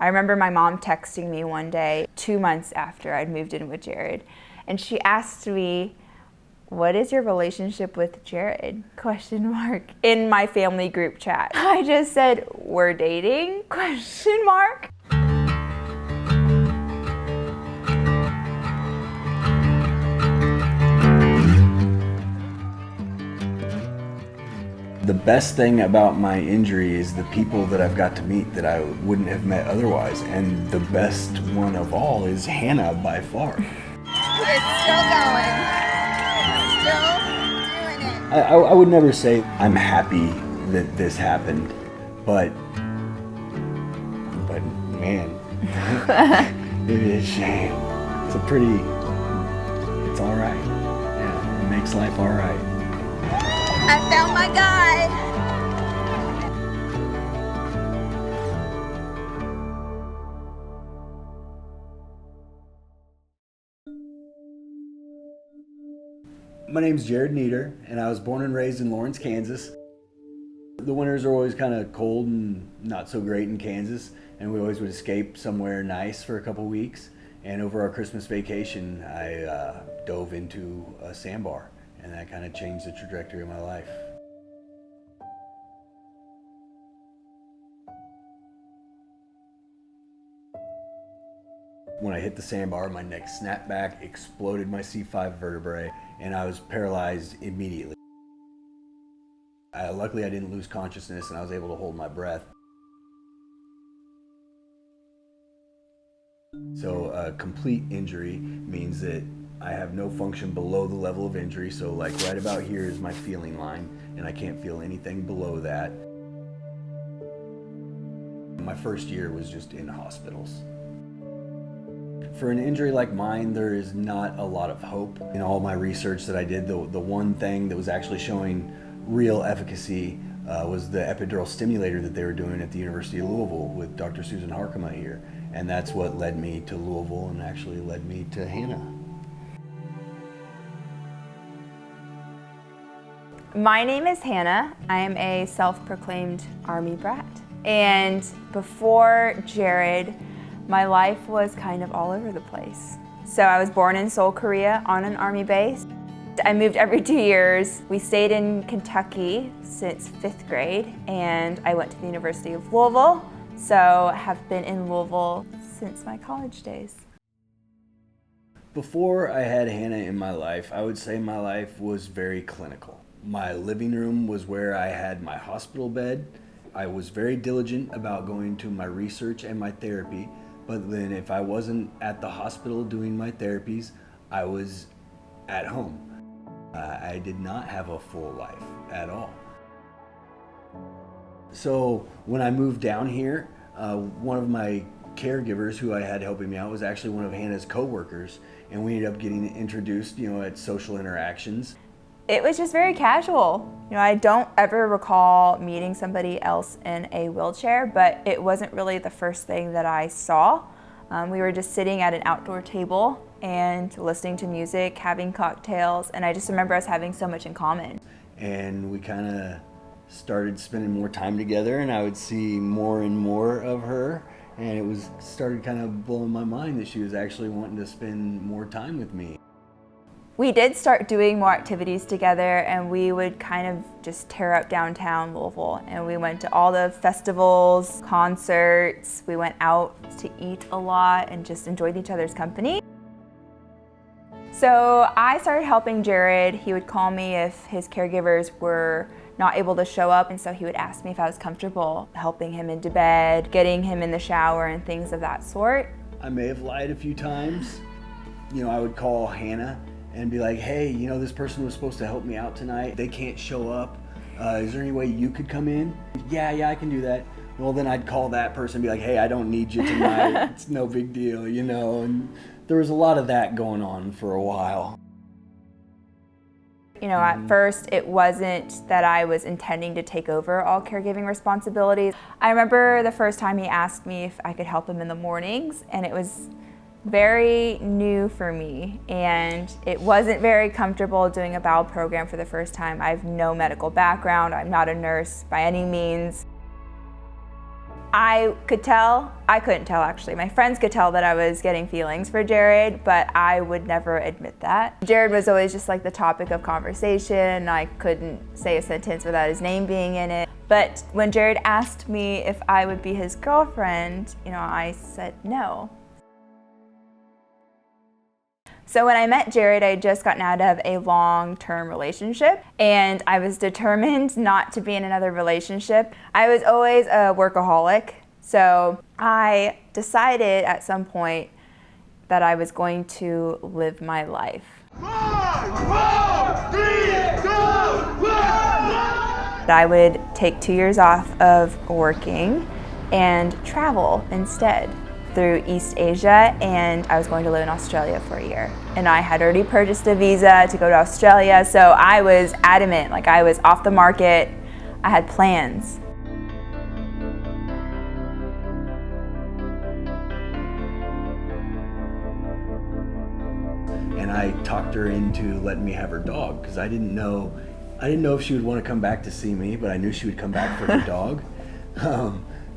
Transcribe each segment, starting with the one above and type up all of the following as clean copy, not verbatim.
I remember my mom texting me one day, 2 months after I'd moved in with Jared, and she asked me, "What is your relationship with Jared?" ? In my family group chat. I just said, "We're dating?" ? The best thing about my injury is the people that I've got to meet that I wouldn't have met otherwise. And the best one of all is Hannah by far. It's still going. Still doing it. I would never say I'm happy that this happened, but man, it is a shame. It's all right. Yeah, it makes life all right. I found my guy. My name's Jared and Hanna, and I was born and raised in Lawrence, Kansas. The winters are always kind of cold and not so great in Kansas, and we always would escape somewhere nice for a couple weeks. And over our Christmas vacation, I dove into a sandbar, and that kind of changed the trajectory of my life. When I hit the sandbar, my neck snapped back, exploded my C5 vertebrae, and I was paralyzed immediately. Luckily, I didn't lose consciousness, and I was able to hold my breath. So a complete injury means that I have no function below the level of injury. So like right about here is my feeling line, and I can't feel anything below that. My first year was just in hospitals. For an injury like mine, there is not a lot of hope. In all my research that I did, the one thing that was actually showing real efficacy was the epidural stimulator that they were doing at the University of Louisville with Dr. Susan Harkema here. And that's what led me to Louisville and actually led me to Hannah. My name is Hannah. I am a self-proclaimed Army brat. And before Jared, my life was kind of all over the place. So I was born in Seoul, Korea on an Army base. I moved every 2 years. We stayed in Kentucky since 5th grade, and I went to the University of Louisville. So have been in Louisville since my college days. Before I had Hannah in my life, I would say my life was very clinical. My living room was where I had my hospital bed. I was very diligent about going to my research and my therapy, but then if I wasn't at the hospital doing my therapies, I was at home. I did not have a full life at all. So when I moved down here, one of my caregivers who I had helping me out was actually one of Hannah's coworkers, and we ended up getting introduced, at social interactions. It was just very casual. I don't ever recall meeting somebody else in a wheelchair, but it wasn't really the first thing that I saw. We were just sitting at an outdoor table and listening to music, having cocktails, and I just remember us having so much in common. And we kind of started spending more time together, and I would see more and more of her, and it started kind of blowing my mind that she was actually wanting to spend more time with me. We did start doing more activities together, and we would kind of just tear up downtown Louisville, and we went to all the festivals, concerts, we went out to eat a lot and just enjoyed each other's company. So I started helping Jared. He would call me if his caregivers were not able to show up, and so he would ask me if I was comfortable helping him into bed, getting him in the shower, and things of that sort. I may have lied a few times. I would call Hannah and be like, hey, this person was supposed to help me out tonight. They can't show up. Is there any way you could come in? Yeah, I can do that. Well, then I'd call that person and be like, hey, I don't need you tonight. It's no big deal, and there was a lot of that going on for a while. At first, it wasn't that I was intending to take over all caregiving responsibilities. I remember the first time he asked me if I could help him in the mornings, and it was very new for me, and it wasn't very comfortable doing a bowel program for the first time. I have no medical background. I'm not a nurse by any means. I couldn't tell actually. My friends could tell that I was getting feelings for Jared, but I would never admit that. Jared was always just like the topic of conversation. I couldn't say a sentence without his name being in it. But when Jared asked me if I would be his girlfriend, I said no. So when I met Jared, I had just gotten out of a long-term relationship, and I was determined not to be in another relationship. I was always a workaholic, so I decided at some point that I was going to live my life. 5, 4, 3, 2, 1. I would take 2 years off of working and travel instead through East Asia, and I was going to live in Australia for a year. And I had already purchased a visa to go to Australia, so I was adamant, like I was off the market. I had plans. And I talked her into letting me have her dog, because I didn't know if she would want to come back to see me, but I knew she would come back for her dog.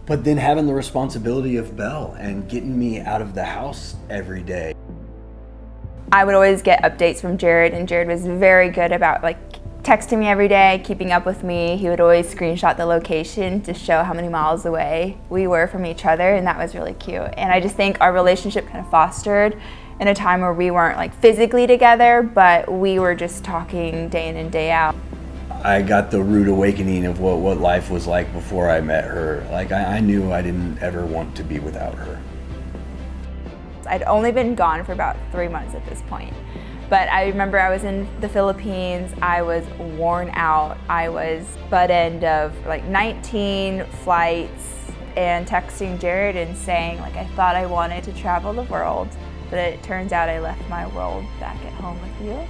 But then having the responsibility of Belle and getting me out of the house every day. I would always get updates from Jared, and Jared was very good about texting me every day, keeping up with me. He would always screenshot the location to show how many miles away we were from each other, and that was really cute. And I just think our relationship kind of fostered in a time where we weren't physically together, but we were just talking day in and day out. I got the rude awakening of what life was like before I met her. I knew I didn't ever want to be without her. I'd only been gone for about 3 months at this point. But I remember I was in the Philippines, I was worn out, I was butt end of 19 flights, and texting Jared and saying I thought I wanted to travel the world, but it turns out I left my world back at home with you.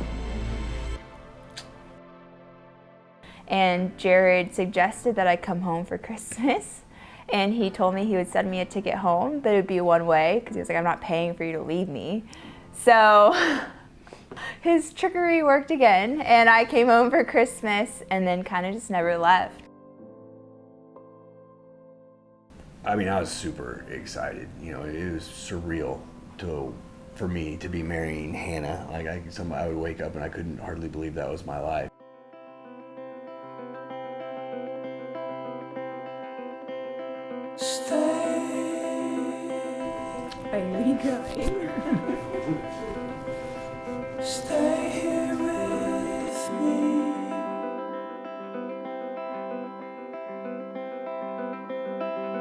And Jared suggested that I come home for Christmas, and he told me he would send me a ticket home, but it would be one way, because he was like, I'm not paying for you to leave me. So his trickery worked again, and I came home for Christmas and then kind of just never left. I mean, I was super excited. It was surreal for me to be marrying Hannah. I would wake up and I couldn't hardly believe that was my life. Are you really crying? Stay here with me.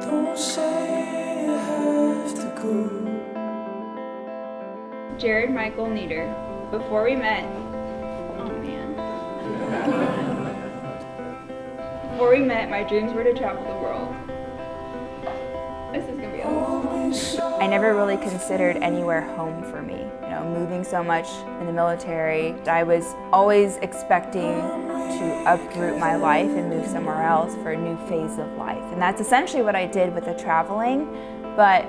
Don't say you have to go. Jared Michael Nieder. Before we met, Before we met, my dreams were to travel the world. This is gonna be awesome. I never really considered anywhere home for me. Moving so much in the military, I was always expecting to uproot my life and move somewhere else for a new phase of life. And that's essentially what I did with the traveling, but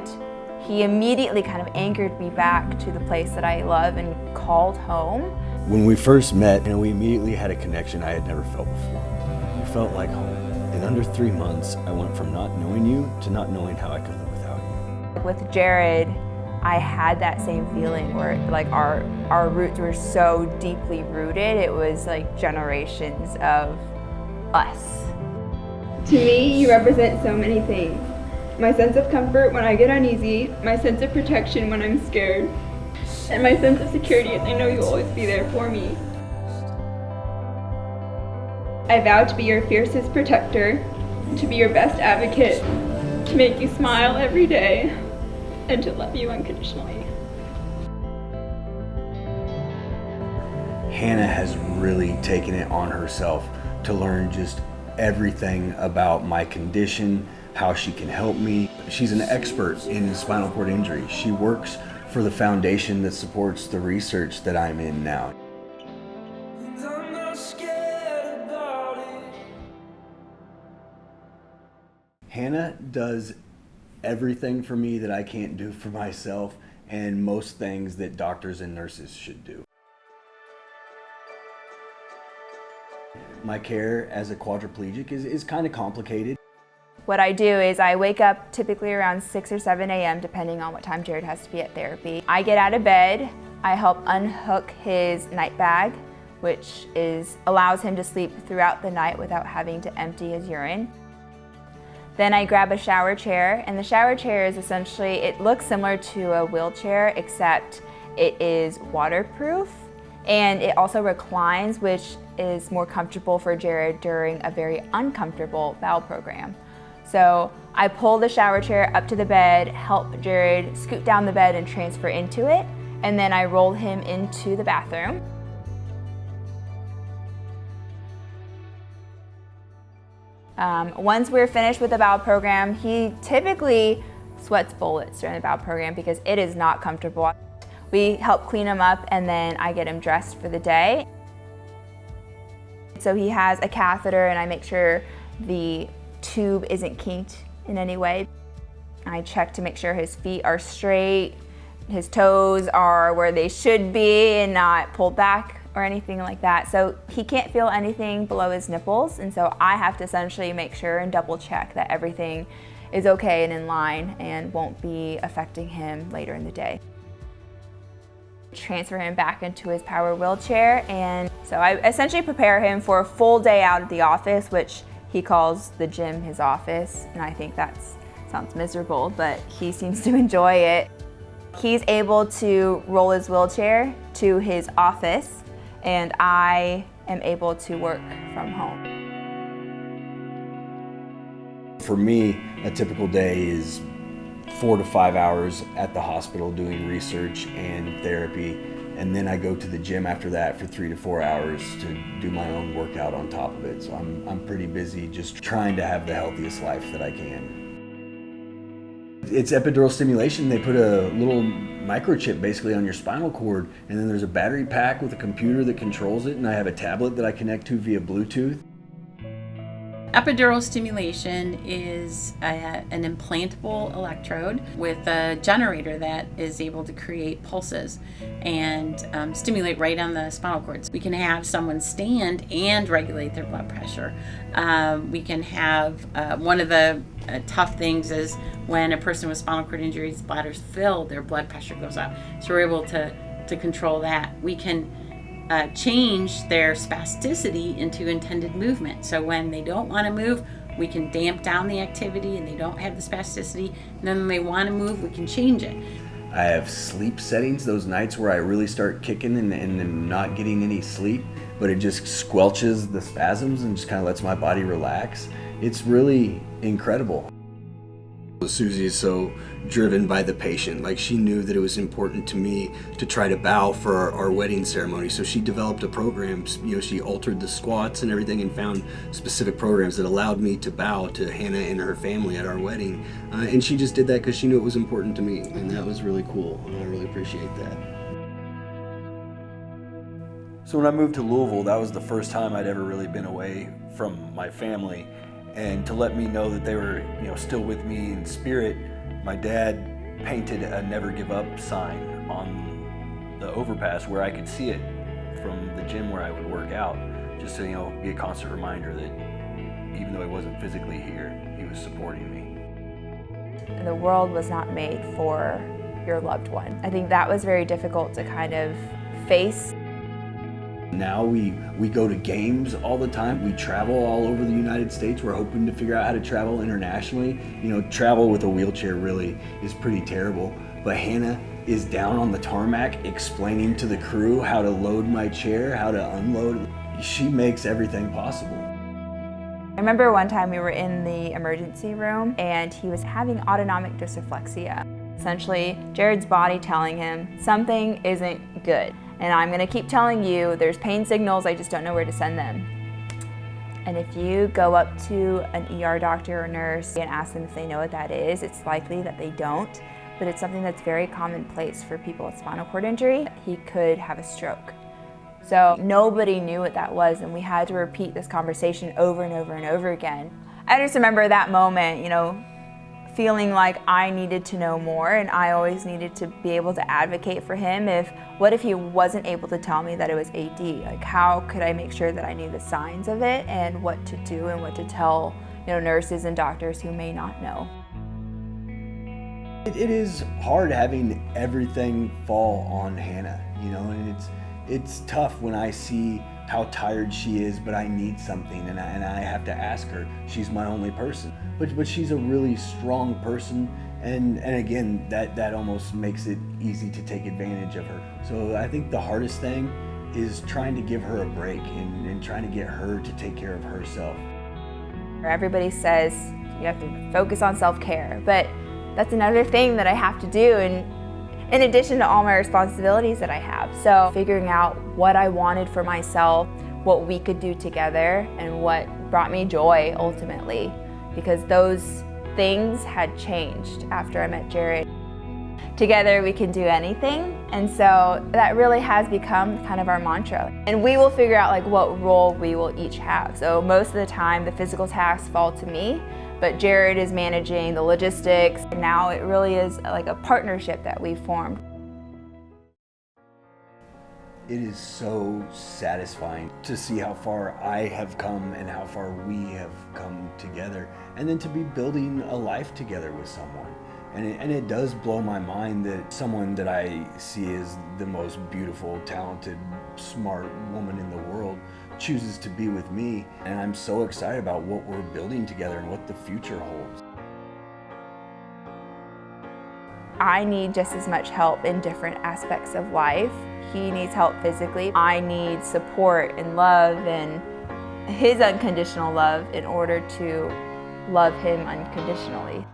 he immediately kind of anchored me back to the place that I love and called home. When we first met, we immediately had a connection I had never felt before. We felt like home. In under 3 months, I went from not knowing you to not knowing how I could live without you. With Jared, I had that same feeling where our roots were so deeply rooted. It was generations of us. To me, you represent so many things. My sense of comfort when I get uneasy, my sense of protection when I'm scared, and my sense of security as I know you'll always be there for me. I vow to be your fiercest protector, to be your best advocate, to make you smile every day, and to love you unconditionally. Hannah has really taken it on herself to learn just everything about my condition, how she can help me. She's an expert in spinal cord injury. She works for the foundation that supports the research that I'm in now. And I'm not scared about it. Hannah does everything for me that I can't do for myself, and most things that doctors and nurses should do. My care as a quadriplegic is kind of complicated. What I do is I wake up typically around 6 or 7 a.m. depending on what time Jared has to be at therapy. I get out of bed, I help unhook his night bag, which allows him to sleep throughout the night without having to empty his urine. Then I grab a shower chair, and the shower chair is essentially, it looks similar to a wheelchair except it is waterproof, and it also reclines, which is more comfortable for Jared during a very uncomfortable bowel program. So I pull the shower chair up to the bed, help Jared scoot down the bed and transfer into it, and then I roll him into the bathroom. Once we're finished with the bowel program, he typically sweats bullets during the bowel program because it is not comfortable. We help clean him up, and then I get him dressed for the day. So he has a catheter, and I make sure the tube isn't kinked in any way. I check to make sure his feet are straight, his toes are where they should be and not pulled back or anything like that. So he can't feel anything below his nipples, and so I have to essentially make sure and double check that everything is okay and in line and won't be affecting him later in the day. Transfer him back into his power wheelchair, and so I essentially prepare him for a full day out at the office, which he calls the gym his office, and I think that sounds miserable, but he seems to enjoy it. He's able to roll his wheelchair to his office, and I am able to work from home. For me, a typical day is 4 to 5 hours at the hospital doing research and therapy, and then I go to the gym after that for 3 to 4 hours to do my own workout on top of it. So I'm pretty busy just trying to have the healthiest life that I can. It's epidural stimulation. They put a little microchip basically on your spinal cord, and then there's a battery pack with a computer that controls it, and I have a tablet that I connect to via Bluetooth. Epidural stimulation is an implantable electrode with a generator that is able to create pulses and stimulate right on the spinal cords. We can have someone stand and regulate their blood pressure. We can have one of the tough things is when a person with spinal cord injuries, bladders fill, their blood pressure goes up. So we're able to control that. We can change their spasticity into intended movement. So when they don't want to move, we can damp down the activity and they don't have the spasticity. And then when they want to move, we can change it. I have sleep settings, those nights where I really start kicking and I'm not getting any sleep, but it just squelches the spasms and just kind of lets my body relax. It's really incredible. Susie is so driven by the patient. Like, she knew that it was important to me to try to bow for our wedding ceremony. So she developed a program, she altered the squats and everything and found specific programs that allowed me to bow to Hannah and her family at our wedding. And she just did that because she knew it was important to me. And that was really cool. And I really appreciate that. So when I moved to Louisville, that was the first time I'd ever really been away from my family. And to let me know that they were, still with me in spirit, my dad painted a never give up sign on the overpass where I could see it from the gym where I would work out, just to, be a constant reminder that even though he wasn't physically here, he was supporting me. The world was not made for your loved one. I think that was very difficult to kind of face. Now we go to games all the time. We travel all over the United States. We're hoping to figure out how to travel internationally. Travel with a wheelchair really is pretty terrible. But Hannah is down on the tarmac explaining to the crew how to load my chair, how to unload. She makes everything possible. I remember one time we were in the emergency room and he was having autonomic dysreflexia. Essentially, Jared's body telling him something isn't good. And I'm gonna keep telling you, there's pain signals, I just don't know where to send them. And if you go up to an ER doctor or nurse and ask them if they know what that is, it's likely that they don't, but it's something that's very commonplace for people with spinal cord injury. He could have a stroke. So nobody knew what that was, and we had to repeat this conversation over and over and over again. I just remember that moment, feeling like I needed to know more, and I always needed to be able to advocate for him. What if he wasn't able to tell me that it was AD? Like, how could I make sure that I knew the signs of it and what to do and what to tell nurses and doctors who may not know. It is hard having everything fall on Hannah, and it's tough when I see how tired she is, but I need something and I have to ask her. She's my only person, but she's a really strong person, and again, that almost makes it easy to take advantage of her. So I think the hardest thing is trying to give her a break and trying to get her to take care of herself. Everybody says you have to focus on self-care, but that's another thing that I have to do in addition to all my responsibilities that I have. So figuring out what I wanted for myself, what we could do together, and what brought me joy ultimately, because those things had changed after I met Jared. Together we can do anything, and so that really has become kind of our mantra. And we will figure out like what role we will each have. So most of the time the physical tasks fall to me, but Jared is managing the logistics. Now it really is like a partnership that we've formed. It is so satisfying to see how far I have come and how far we have come together, and then to be building a life together with someone. And it does blow my mind that someone that I see as the most beautiful, talented, smart woman in the world chooses to be with me. And I'm so excited about what we're building together and what the future holds. I need just as much help in different aspects of life. He needs help physically. I need support and love and his unconditional love in order to love him unconditionally.